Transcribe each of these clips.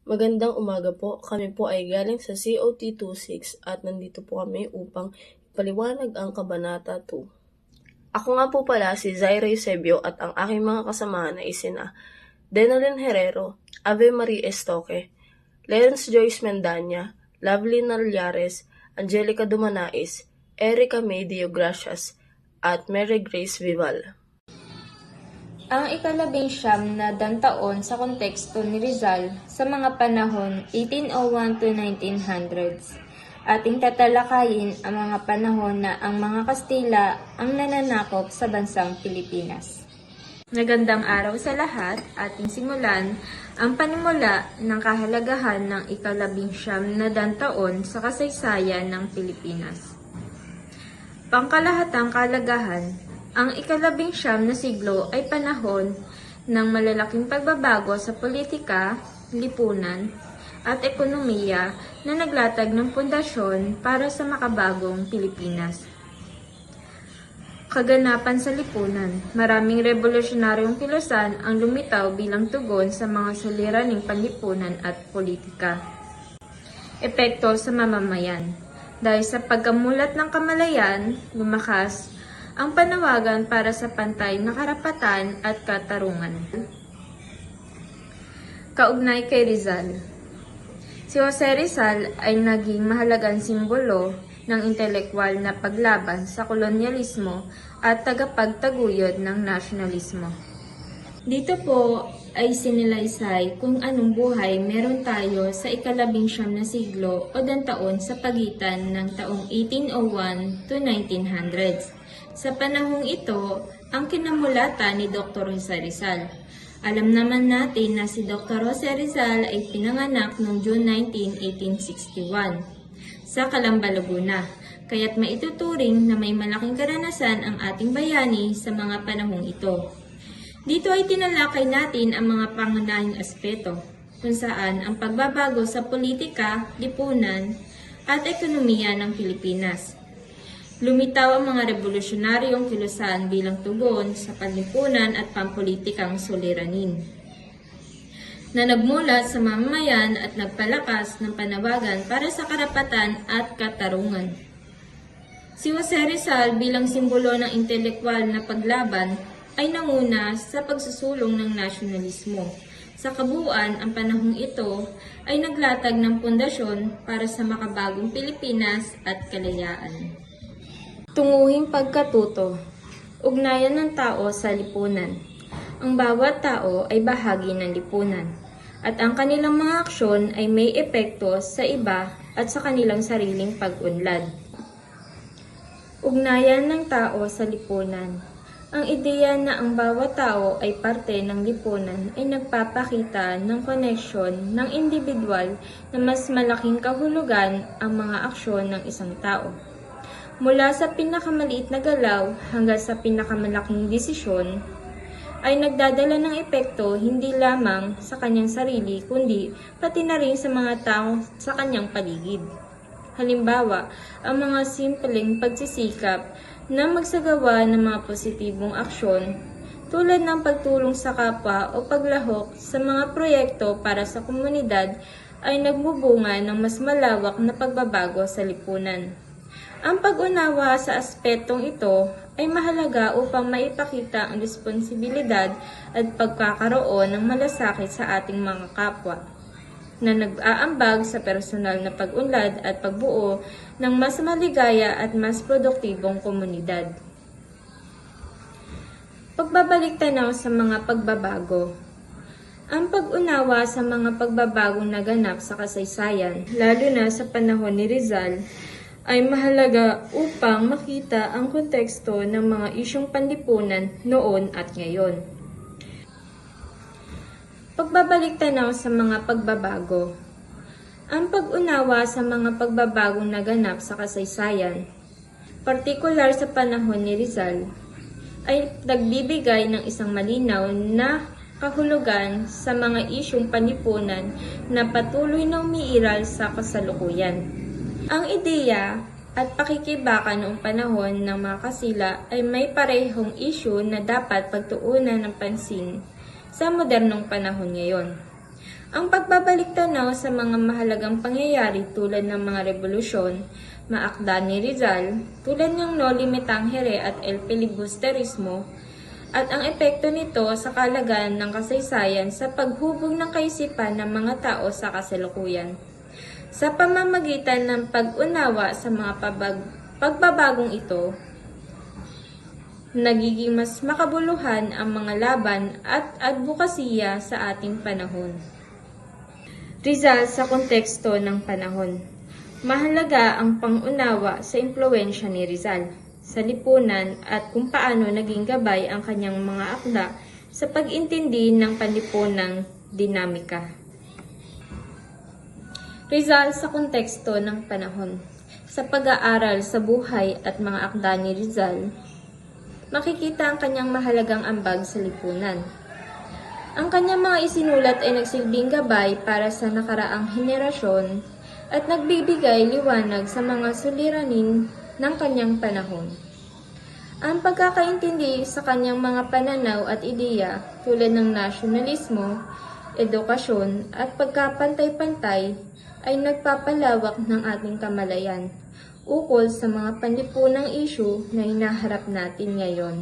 Magandang umaga po. Kami po ay galing sa COT26 at nandito po kami upang ipaliwanag ang Kabanata 2. Ako nga po pala si Zaira Eusebio at ang aking mga kasamahan ay sina Denalyn Herrero, Ave Marie Estoque, Lawrence Joyce Mendanya, Lovely Narliares, Angelica Dumanais, Erica May Gracias, at Mary Grace Vival. Ang ika-19 na dantaon sa konteksto ni Rizal sa mga panahon 1801 to 1900s. Ating tatalakayin ang mga panahon na ang mga Kastila ang nananakop sa bansang Pilipinas. Magandang araw sa lahat. Ating simulan ang panimula ng kahalagahan ng ika-19 na dantaon sa kasaysayan ng Pilipinas. Pangkalahatang kahalagahan, ang ika-19 na siglo ay panahon ng malalaking pagbabago sa politika, lipunan, at ekonomiya na naglatag ng pundasyon para sa makabagong Pilipinas. Kaganapan sa lipunan, maraming revolusyonaryong kilusan ang lumitaw bilang tugon sa mga suliraning panlipunan at politika. Epekto sa mamamayan. Dahil sa pagkamulat ng kamalayan, lumakas ang panawagan para sa pantay na karapatan at katarungan. Kaugnay kay Rizal. Si Jose Rizal ay naging mahalagang simbolo ng intelekwal na paglaban sa kolonyalismo at tagapagtaguyod ng nasyonalismo. Dito po ay sinilaysay kung anong buhay meron tayo sa ika-19 na siglo o dantaon sa pagitan ng taong 1801 to 1900s. Sa panahong ito, ang kinamulatan ni Dr. Jose Rizal. Alam naman natin na si Dr. Jose Rizal ay pinanganak noong June 19, 1861 sa Calamba, Laguna. Kaya't maituturing na may malaking karanasan ang ating bayani sa mga panahong ito. Dito ay tinalakay natin ang mga pangunahing aspeto, kung saan ang pagbabago sa politika, lipunan, at ekonomiya ng Pilipinas. Lumitaw ang mga revolusyonaryong kilusan bilang tugon sa panlipunan at pampolitikang suliranin, na nagmulat sa mamamayan at nagpalakas ng panawagan para sa karapatan at katarungan. Si Jose Rizal bilang simbolo ng intelekwal na paglaban ay nanguna sa pagsusulong ng nasyonalismo. Sa kabuuan, ang panahong ito ay naglatag ng pundasyon para sa makabagong Pilipinas at kalayaan. Tunguhing pagkatuto. Ugnayan ng tao sa lipunan. Ang bawat tao ay bahagi ng lipunan, at ang kanilang mga aksyon ay may epekto sa iba at sa kanilang sariling pag-unlad. Ugnayan ng tao sa lipunan. Ang ideya na ang bawat tao ay parte ng lipunan ay nagpapakita ng koneksyon ng individual na mas malaking kahulugan ang mga aksyon ng isang tao. Mula sa pinakamaliit na galaw hanggang sa pinakamalaking desisyon, ay nagdadala ng epekto hindi lamang sa kanyang sarili kundi pati na rin sa mga tao sa kanyang paligid. Halimbawa, ang mga simpleng pagsisikap na magsagawa ng mga positibong aksyon tulad ng pagtulong sa kapwa o paglahok sa mga proyekto para sa komunidad ay nagbubunga ng mas malawak na pagbabago sa lipunan. Ang pag-unawa sa aspetong ito ay mahalaga upang maipakita ang responsibilidad at pagkakaroon ng malasakit sa ating mga kapwa na nag-aambag sa personal na pag-unlad at pagbuo ng mas maligaya at mas produktibong komunidad. Pagbabalik tanaw sa mga pagbabago. Ang pag-unawa sa mga pagbabagong naganap sa kasaysayan, lalo na sa panahon ni Rizal, ay mahalaga upang makita ang konteksto ng mga isyong panlipunan noon at ngayon. Pagbabalik tanaw sa mga pagbabago. Ang pag-unawa sa mga pagbabagong naganap sa kasaysayan, partikular sa panahon ni Rizal, ay nagbibigay ng isang malinaw na kahulugan sa mga isyong panlipunan na patuloy na umiiral sa kasalukuyan. Ang ideya at pakikibaka noong panahon ng mga Kastila ay may parehong isyu na dapat pagtuunan ng pansin sa modernong panahon ngayon. Ang pagbabalik tanaw sa mga mahalagang pangyayari tulad ng mga revolusyon, maakda ni Rizal, tulad ng No Limitangere at El Filibusterismo, at ang epekto nito sa kalagayan ng kasaysayan sa paghubog ng kaisipan ng mga tao sa kasalukuyan. Sa pamamagitan ng pag-unawa sa mga pagbabagong ito, nagiging mas makabuluhan ang mga laban at advokasya sa ating panahon. Rizal sa konteksto ng panahon. Mahalaga ang pangunawa sa impluwensya ni Rizal sa lipunan at kung paano naging gabay ang kanyang mga akda sa pag-intindi ng panlipunang dinamika. Rizal sa konteksto ng panahon. Sa pag-aaral sa buhay at mga akda ni Rizal, makikita ang kanyang mahalagang ambag sa lipunan. Ang kanyang mga isinulat ay nagsilbing gabay para sa nakaraang henerasyon at nagbibigay liwanag sa mga suliranin ng kanyang panahon. Ang pagkakaintindi sa kanyang mga pananaw at ideya tulad ng nasyonalismo, edukasyon at pagkapantay-pantay ay nagpapalawak ng ating kamalayan ukol sa mga panlipunang isyu na hinaharap natin ngayon.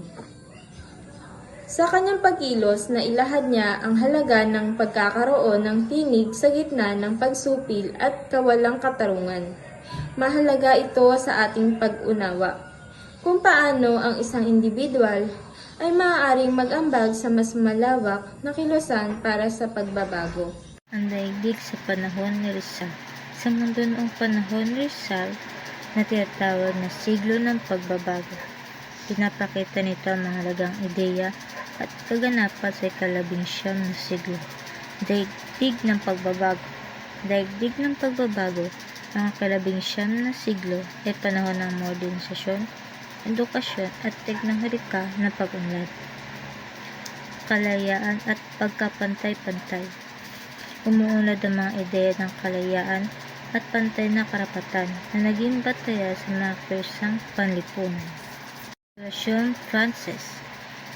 Sa kanyang pagkilos na ilahad niya ang halaga ng pagkakaroon ng tinig sa gitna ng pagsupil at kawalang katarungan. Mahalaga ito sa ating pag-unawa kung paano ang isang individual ay maaaring mag-ambag sa mas malawak na kilusan para sa pagbabago. Ang daigdig sa panahon ni Rizal. Sa mundo noong panahon ni Rizal, na tinatawag na siglo ng pagbabago. Pinapakita nito ang mahalagang ideya at kaganapan sa ika-19 na siglo. Daigdig ng pagbabago. Daigdig ng pagbabago, ang ika-19 na siglo ay panahon ng modernisasyon, edukasyon at teknolohika na pag-unlad. Kalayaan at pagkapantay-pantay. Umuunlad ang mga ideya ng kalayaan at pantay na karapatan na naging bataya sa mga persang panlipunan. Revolusyon Frances.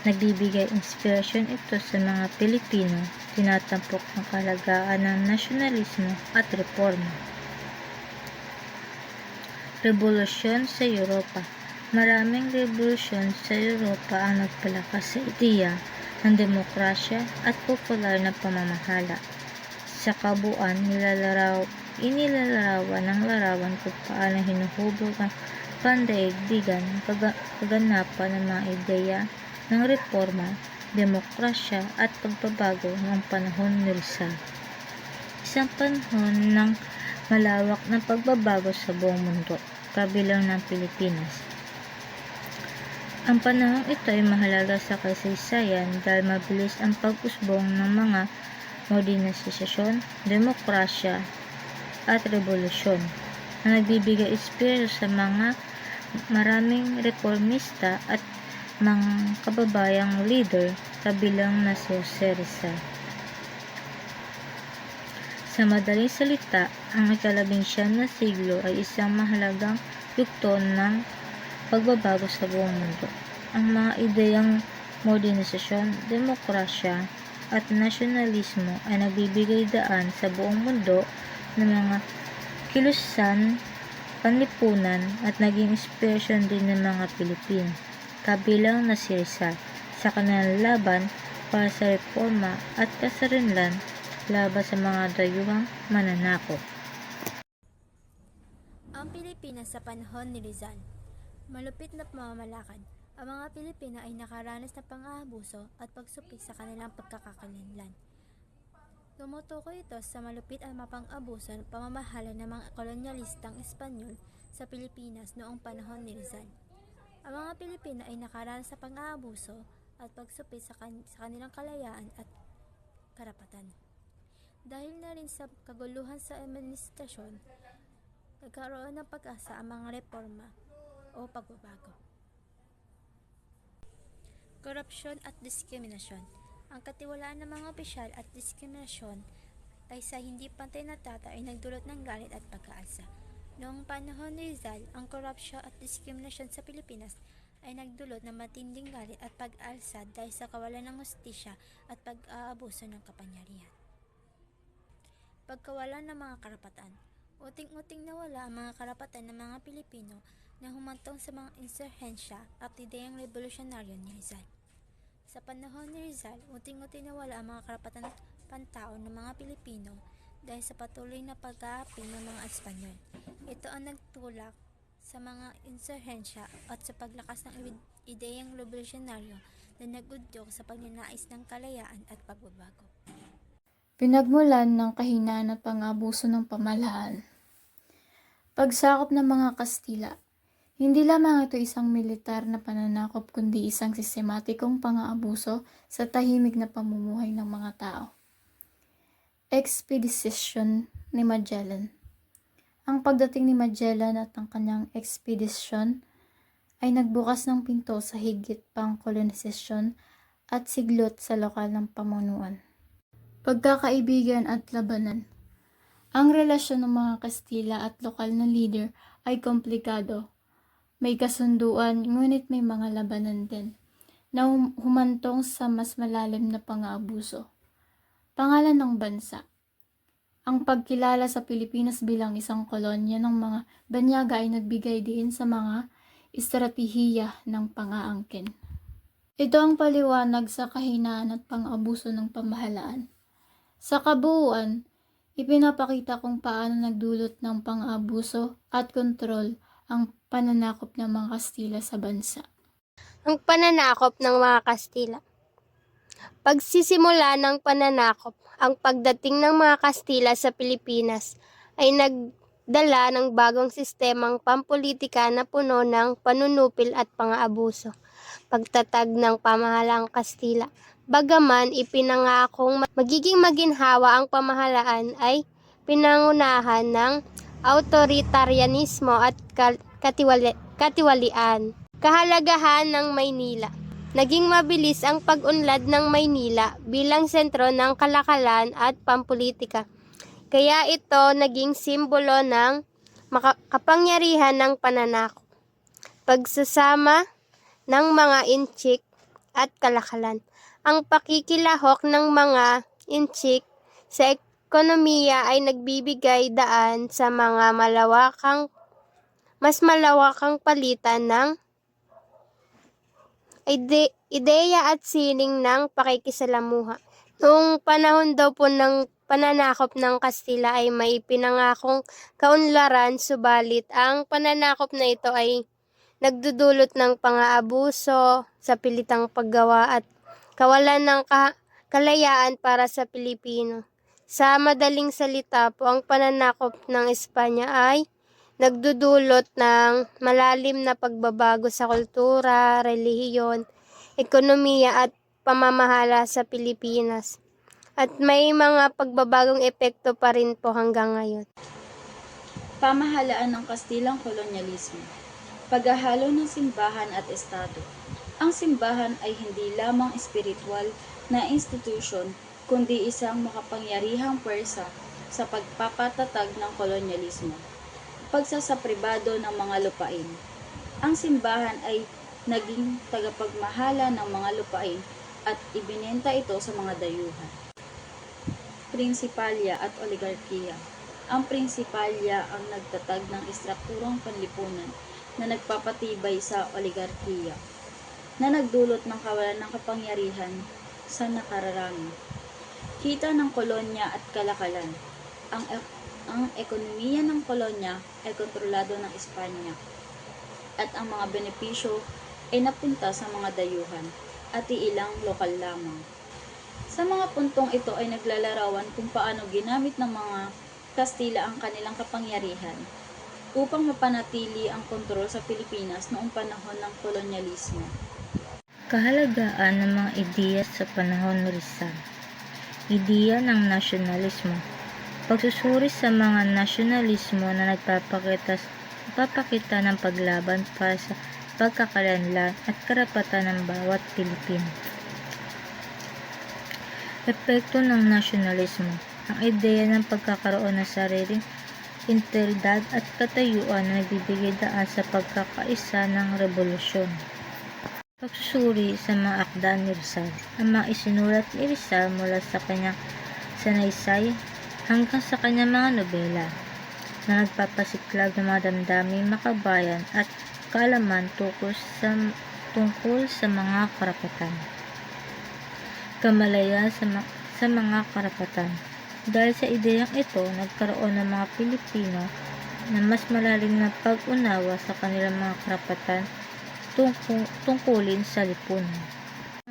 Nagbibigay inspirasyon ito sa mga Pilipino, tinatampok ang kahalagaan ng nasyonalismo at reforma. Revolusyon sa Europa. Maraming revolusyon sa Europa ang nagpalakas sa ideya ng demokrasya at popular na pamamahala. Sa kabuuan, inilalarawan ng larawan kung paano hinuhubog ang pandaigdigan kaganapan ng mga ideya ng reforma, demokrasya at pagbabago noong panahon ni Rizal. Isang panahon ng malawak na pagbabago sa buong mundo, kabilang ng Pilipinas. Ang panahong ito ay mahalaga sa kasaysayan dahil mabilis ang pag-usbong ng mga modernisasyon, demokrasya at revolusyon na nagbibigay espiritu sa mga maraming reformista at mga kababayang leader kabilang na si Jose Rizal. Sa madaling salita, ang ika-19 na siglo ay isang mahalagang yugto ng pagbabago sa buong mundo. Ang mga ideyang modernisasyon, demokrasya at nasyonalismo ay nagbibigay daan sa buong mundo ng mga kilusan, panlipunan at naging inspirasyon din ng mga Pilipino, kabilang na si Rizal, sa kanilang laban para sa reforma at kasarinlan laban sa mga dayuhang mananakop. Ang Pilipinas sa panahon ni Rizal. Malupit na pamamalakad. Ang mga Pilipino ay nakaranas ng pang-aabuso at pagsupil sa kanilang pagkakakilanlan. Tumutukoy ito sa malupit at mapang-abuso ng pamamahala ng mga kolonyalistang Espanyol sa Pilipinas noong panahon ni Rizal. Ang mga Pilipino ay nakaranas sa pang-aabuso at pagsupil sa kanilang kalayaan at karapatan. Dahil na rin sa kaguluhan sa administrasyon, nagkaroon ng pag-asa ang mga reforma o pagbabago. Korupsyon at diskriminasyon. Ang katiwalaan ng mga opisyal at diskriminasyon ay sa hindi pantay na tata ay nagdulot ng galit at pag-aalsa. Noong panahon ni Rizal, ang korupsyon at diskriminasyon sa Pilipinas ay nagdulot ng matinding galit at pag-aalsa dahil sa kawalan ng hustisya at pag-aabuso ng kapangyarihan. pagkawalan ng mga karapatan. Uting-uting nawala ang mga karapatan ng mga Pilipino na humantong sa mga insurhensya at ideyang revolusyonaryo ni Rizal. Sa panahon ni Rizal, uting-uting nawala ang mga karapatan pantao ng mga Pilipino dahil sa patuloy na pag-aapi ng mga Espanyol. Ito ang nagtulak sa mga insurhensya at sa paglakas ng ideyang revolusyonaryo na nagudyok sa pagnanais ng kalayaan at pagbabago. Pinagmulan ng kahinaan at pang-abuso ng pamahalaan. Pagsakop ng mga Kastila. Hindi lamang ito isang militar na pananakop kundi isang sistematikong pang-aabuso sa tahimik na pamumuhay ng mga tao. Ekspedisyon ni Magellan. Ang pagdating ni Magellan at ang kanyang ekspedisyon ay nagbukas ng pinto sa higit pang kolonisasyon at siglot sa lokal ng pamunuan. Pagkakaibigan at labanan. Ang relasyon ng mga Kastila at lokal na leader ay komplikado. May kasunduan, ngunit may mga labanan din na humantong sa mas malalim na pang-aabuso. Pangalan ng bansa. Ang pagkilala sa Pilipinas bilang isang kolonya ng mga banyaga ay nagbigay din sa mga estratehiya ng pang-aangkin. Ito ang paliwanag sa kahinaan at pang-abuso ng pamahalaan. Sa kabuuan, ipinapakita kung paano nagdulot ng pang-abuso at kontrol ang pananakop ng mga Kastila sa bansa. Ang pananakop ng mga Kastila. Pagsisimula ng pananakop, ang pagdating ng mga Kastila sa Pilipinas ay nagdala ng bagong sistemang pampolitika na puno ng panunupil at pang-aabuso. Pagtatag ng pamahalaang Kastila. Bagaman ipinangakong magiging maginhawa ang pamahalaan ay pinangunahan ng autoritarianismo at katiwalian. Kahalagahan ng Maynila. Naging mabilis ang pag-unlad ng Maynila bilang sentro ng kalakalan at pampolitika. Kaya ito naging simbolo ng kapangyarihan ng pananakop, pagsasama ng mga inchik at kalakalan. Ang pakikilahok ng mga inchik sa ekonomiya ay nagbibigay daan sa mga mas malawakang palitan ng ideya at sining ng pakikisalamuha. Noong panahon daw po ng pananakop ng Kastila ay may pinangakong kaunlaran, subalit ang pananakop na ito ay nagdudulot ng pang-aabuso sa pilitang paggawa at kawalan ng kalayaan para sa Pilipino. Sa madaling salita po, ang pananakop ng Espanya ay nagdudulot ng malalim na pagbabago sa kultura, relihiyon, ekonomiya at pamamahala sa Pilipinas. At may mga pagbabagong epekto pa rin po hanggang ngayon. Pamahalaan ng Kastilang kolonyalismo. Paghahalo ng simbahan at estado. Ang simbahan ay hindi lamang espiritual na institusyon, kundi isang makapangyarihang puwersa sa pagpapatatag ng kolonyalismo. Pagsasapribado ng mga lupain. Ang simbahan ay naging tagapagmahala ng mga lupain at ibinenta ito sa mga dayuhan. Prinsipalya at oligarkiya. Ang prinsipalya ang nagtatag ng istrukturang panlipunan na nagpapatibay sa oligarkiya, na nagdulot ng kawalan ng kapangyarihan sa nakararami. Kita ng kolonya at kalakalan. Ang ekonomiya ng kolonya ay kontrolado ng Espanya at ang mga benepisyo ay napunta sa mga dayuhan at ilang lokal lamang. Sa mga puntong ito ay naglalarawan kung paano ginamit ng mga Kastila ang kanilang kapangyarihan upang mapanatili ang kontrol sa Pilipinas noong panahon ng kolonyalismo. Kahalagaan ng mga ideya sa panahon ni Rizal. Ideya ng nasyonalismo. Pagsusuri sa mga nasyonalismo na nagpapakita ng paglaban para sa pagkakalanlan at karapatan ng bawat Pilipino. Epekto ng nasyonalismo. Ang ideya ng pagkakaroon ng sariling integridad at katayuan na nagbibigay daan sa pagkakaisa ng revolusyon. Pagsusuri sa mga akda ni Rizal. Ang mga isinulat ni Rizal mula sa kanyang sanaysay hanggang sa kanyang mga nobela na nagpapasiklab ng mga damdaming makabayan at kaalaman tungkol sa mga karapatan. Kamalaya sa mga karapatan. Dahil sa ideyang ito, nagkaroon ng mga Pilipino na mas malalim na pag-unawa sa kanilang mga karapatan tungkulin sa lipunan.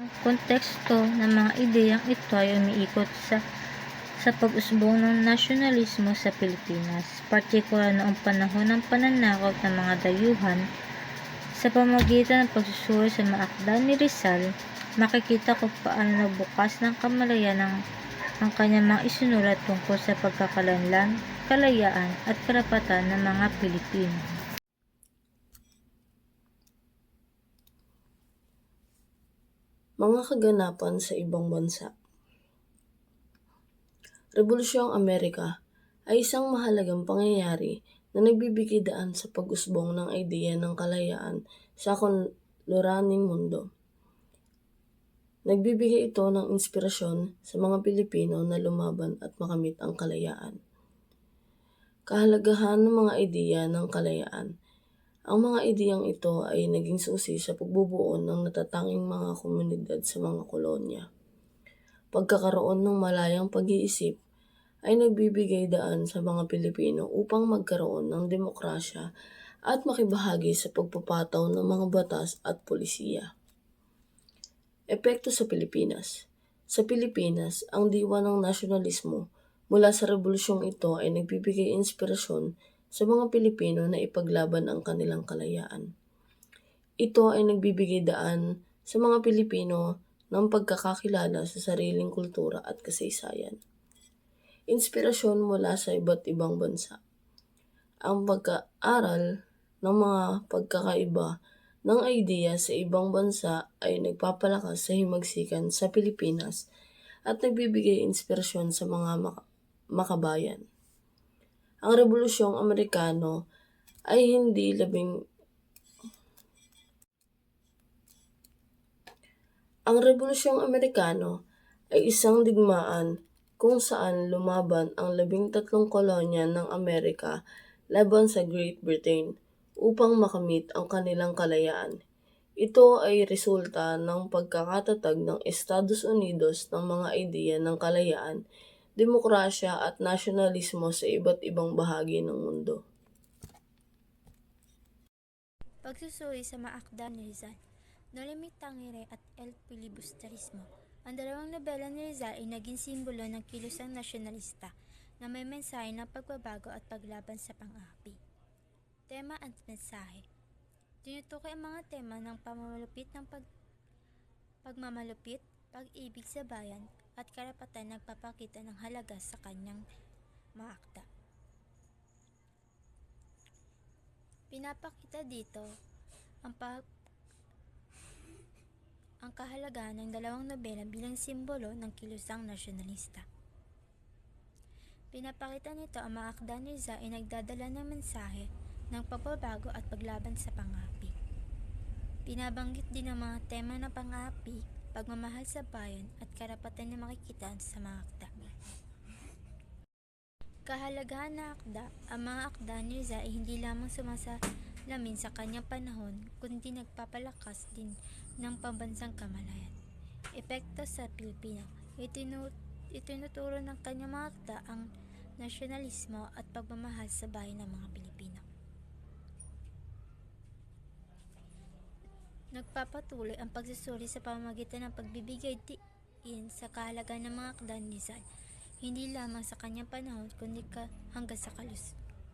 Ang konteksto ng mga ideyang ito ay umiikot sa pag-usbong ng nasyonalismo sa Pilipinas, partikular noong panahon ng pananakop ng mga dayuhan. Sa pamamagitan ng pagsusuri sa mga akda ni Rizal, makikita kung paano nabukas ng kamalayan ang kanyang mga isinulat tungkol sa pagkakalanlan, kalayaan at karapatan ng mga Pilipino. Mga kaganapan sa ibang bansa. Rebolusyong Amerika ay isang mahalagang pangyayari na nagbibigay daan sa pag-usbong ng ideya ng kalayaan sa kanluraning mundo. Nagbibigay ito ng inspirasyon sa mga Pilipino na lumaban at makamit ang kalayaan. Kahalagahan ng mga ideya ng kalayaan. Ang mga ideyang ito ay naging susi sa pagbubuo ng natatanging mga komunidad sa mga kolonya. Pagkakaroon ng malayang pag-iisip ay nagbibigay daan sa mga Pilipino upang magkaroon ng demokrasya at makibahagi sa pagpapataw ng mga batas at polisiya. Epekto sa Pilipinas. Sa Pilipinas, ang diwa ng nasyonalismo mula sa rebolusyong ito ay nagbibigay inspirasyon sa mga Pilipino na ipaglaban ang kanilang kalayaan. Ito ay nagbibigay daan sa mga Pilipino ng pagkakakilala sa sariling kultura at kasaysayan. Inspirasyon mula sa iba't ibang bansa. Ang pagkaaral ng mga pagkakaiba ng ideya sa ibang bansa ay nagpapalakas sa himagsikan sa Pilipinas at nagbibigay inspirasyon sa mga makabayan. Ang Rebolusyong Amerikano ay isang digmaan kung saan lumaban ang 13 kolonya ng Amerika laban sa Great Britain upang makamit ang kanilang kalayaan. Ito ay resulta ng pagkakatatag ng Estados Unidos ng mga ideya ng kalayaan, demokrasya at nasyonalismo sa iba't ibang bahagi ng mundo. Pagsusuri sa mga akda ni Rizal, No Limit Tangere at El Filibusterismo. Ang dalawang nobela ni Rizal ay naging simbolo ng kilusang nasyonalista na may mensahe ng pagbabago at paglaban sa pang-aapi. Tema at mensahe. Tinutukoy ang mga tema ng pagmamalupit, pag-ibig sa bayan, at karapatan nagpapakita ng halaga sa kanyang mga akda. Pinapakita dito ang kahalagahan ng dalawang nobela bilang simbolo ng kilusang nasyonalista. Pinapakita nito ang mga akda ni Rizal ay nagdadala ng mensahe ng pagbabago at paglaban sa pang-aapi. Binabanggit din ang mga tema ng pang-aapi, pagmamahal sa bayan at karapatan na makikita sa mga akda. Kahalagahan na akda. Ang mga akda ni Rizal ay hindi lamang sumasalamin sa kanyang panahon, kundi nagpapalakas din ng pambansang kamalayan. Epekto sa Pilipino. Itinuturo ng kanyang mga akda ang nasyonalismo at pagmamahal sa bayan ng mga Pilipino. Nagpapatuloy ang pagsusuri sa pamamagitan ng pagbibigay diin sa kahalagahan ng mga akda ni Rizal, hindi lamang sa kanyang panahon kundi hanggang sa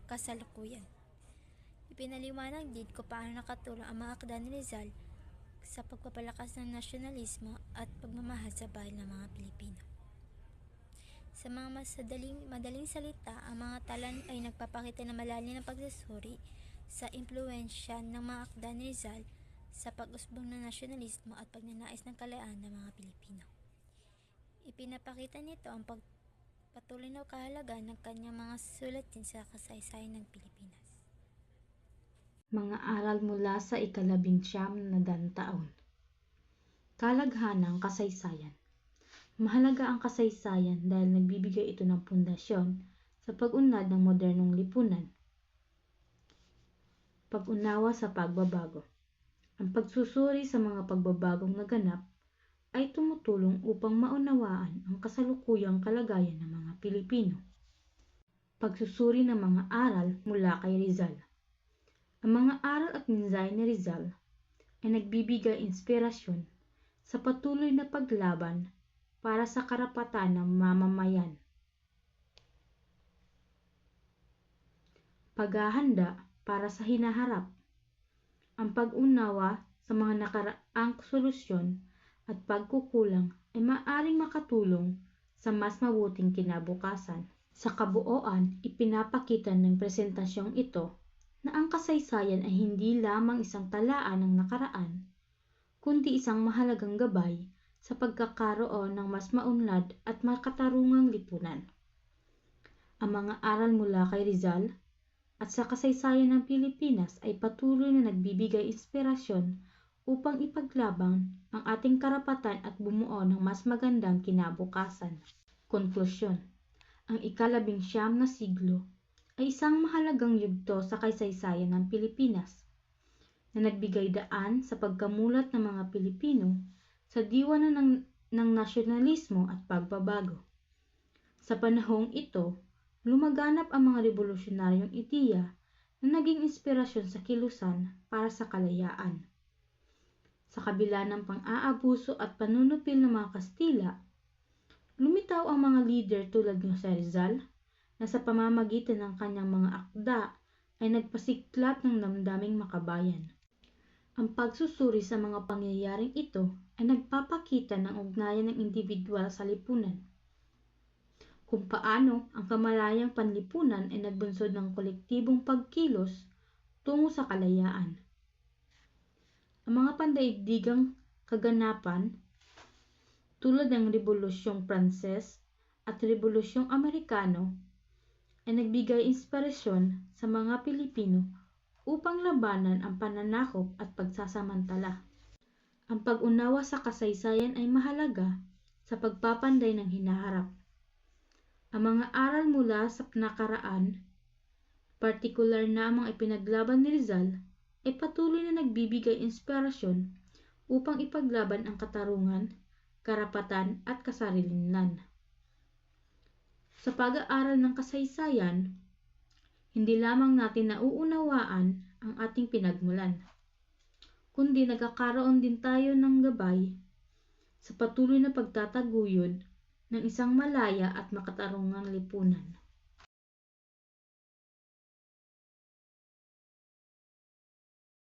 kasalukuyan. Ipinaliwanag din kung paano nakatulong ang mga akda ni Rizal sa pagpapalakas ng nasyonalismo at pagmamahal sa bayan ng mga Pilipino. Sa mga madaling salita, ang mga tala ay nagpapakita ng malalim na pagsusuri sa impluwensya ng mga akda ni Rizal sa pag-usbong ng nasyonalismo at pagnanais ng kalayaan ng mga Pilipino. Ipinapakita nito ang patuloy na kahalagahan ng kanyang mga sulatin sa kasaysayan ng Pilipinas. Mga aral mula sa 19 na taon. Kalaghanang kasaysayan. Mahalaga ang kasaysayan dahil nagbibigay ito ng pundasyon sa pag-unlad ng modernong lipunan. Pag-unawa sa pagbabago. Ang pagsusuri sa mga pagbabagong naganap ay tumutulong upang maunawaan ang kasalukuyang kalagayan ng mga Pilipino. Pagsusuri ng mga aral mula kay Rizal. Ang mga aral at mensahe ni Rizal ay nagbibigay inspirasyon sa patuloy na paglaban para sa karapatan ng mamamayan. Paghahanda para sa hinaharap. Ang pag-unawa sa mga nakaraang solusyon at pagkukulang ay maaaring makatulong sa mas mabuting kinabukasan. Sa kabuoan, ipinapakita ng presentasyong ito na ang kasaysayan ay hindi lamang isang talaan ng nakaraan, kundi isang mahalagang gabay sa pagkakaroon ng mas maunlad at makatarungang lipunan. Ang mga aral mula kay Rizal at sa kasaysayan ng Pilipinas ay patuloy na nagbibigay inspirasyon upang ipaglaban ang ating karapatan at bumuo ng mas magandang kinabukasan. Konklusyon. Ang ika-19 na siglo ay isang mahalagang yugto sa kasaysayan ng Pilipinas na nagbigay daan sa pagkamulat ng mga Pilipino sa diwa ng nasyonalismo at pagbabago. Sa panahong ito, lumaganap ang mga revolusyonaryong ideya na naging inspirasyon sa kilusan para sa kalayaan. Sa kabila ng pang-aabuso at panunupil ng mga Kastila, lumitaw ang mga leader tulad ng si Rizal na sa pamamagitan ng kanyang mga akda ay nagpasiklat ng damdaming makabayan. Ang pagsusuri sa mga pangyayaring ito ay nagpapakita ng ugnayan ng individual sa lipunan, kung paano ang kamalayang panlipunan ay nagbunsod ng kolektibong pagkilos tungo sa kalayaan. Ang mga pandaigdigang kaganapan tulad ng Rebolusyong Pranses at Rebolusyong Amerikano ay nagbigay inspirasyon sa mga Pilipino upang labanan ang pananakop at pagsasamantala. Ang pag-unawa sa kasaysayan ay mahalaga sa pagpapanday ng hinaharap. Ang mga aral mula sa nakaraan, partikular na ang mga ipinaglaban ni Rizal, ay patuloy na nagbibigay inspirasyon upang ipaglaban ang katarungan, karapatan at kasarilinlan. Sa pag-aaral ng kasaysayan, hindi lamang natin nauunawaan ang ating pinagmulan, kundi nagkakaroon din tayo ng gabay sa patuloy na pagtataguyod ng isang malaya at makatarungang lipunan.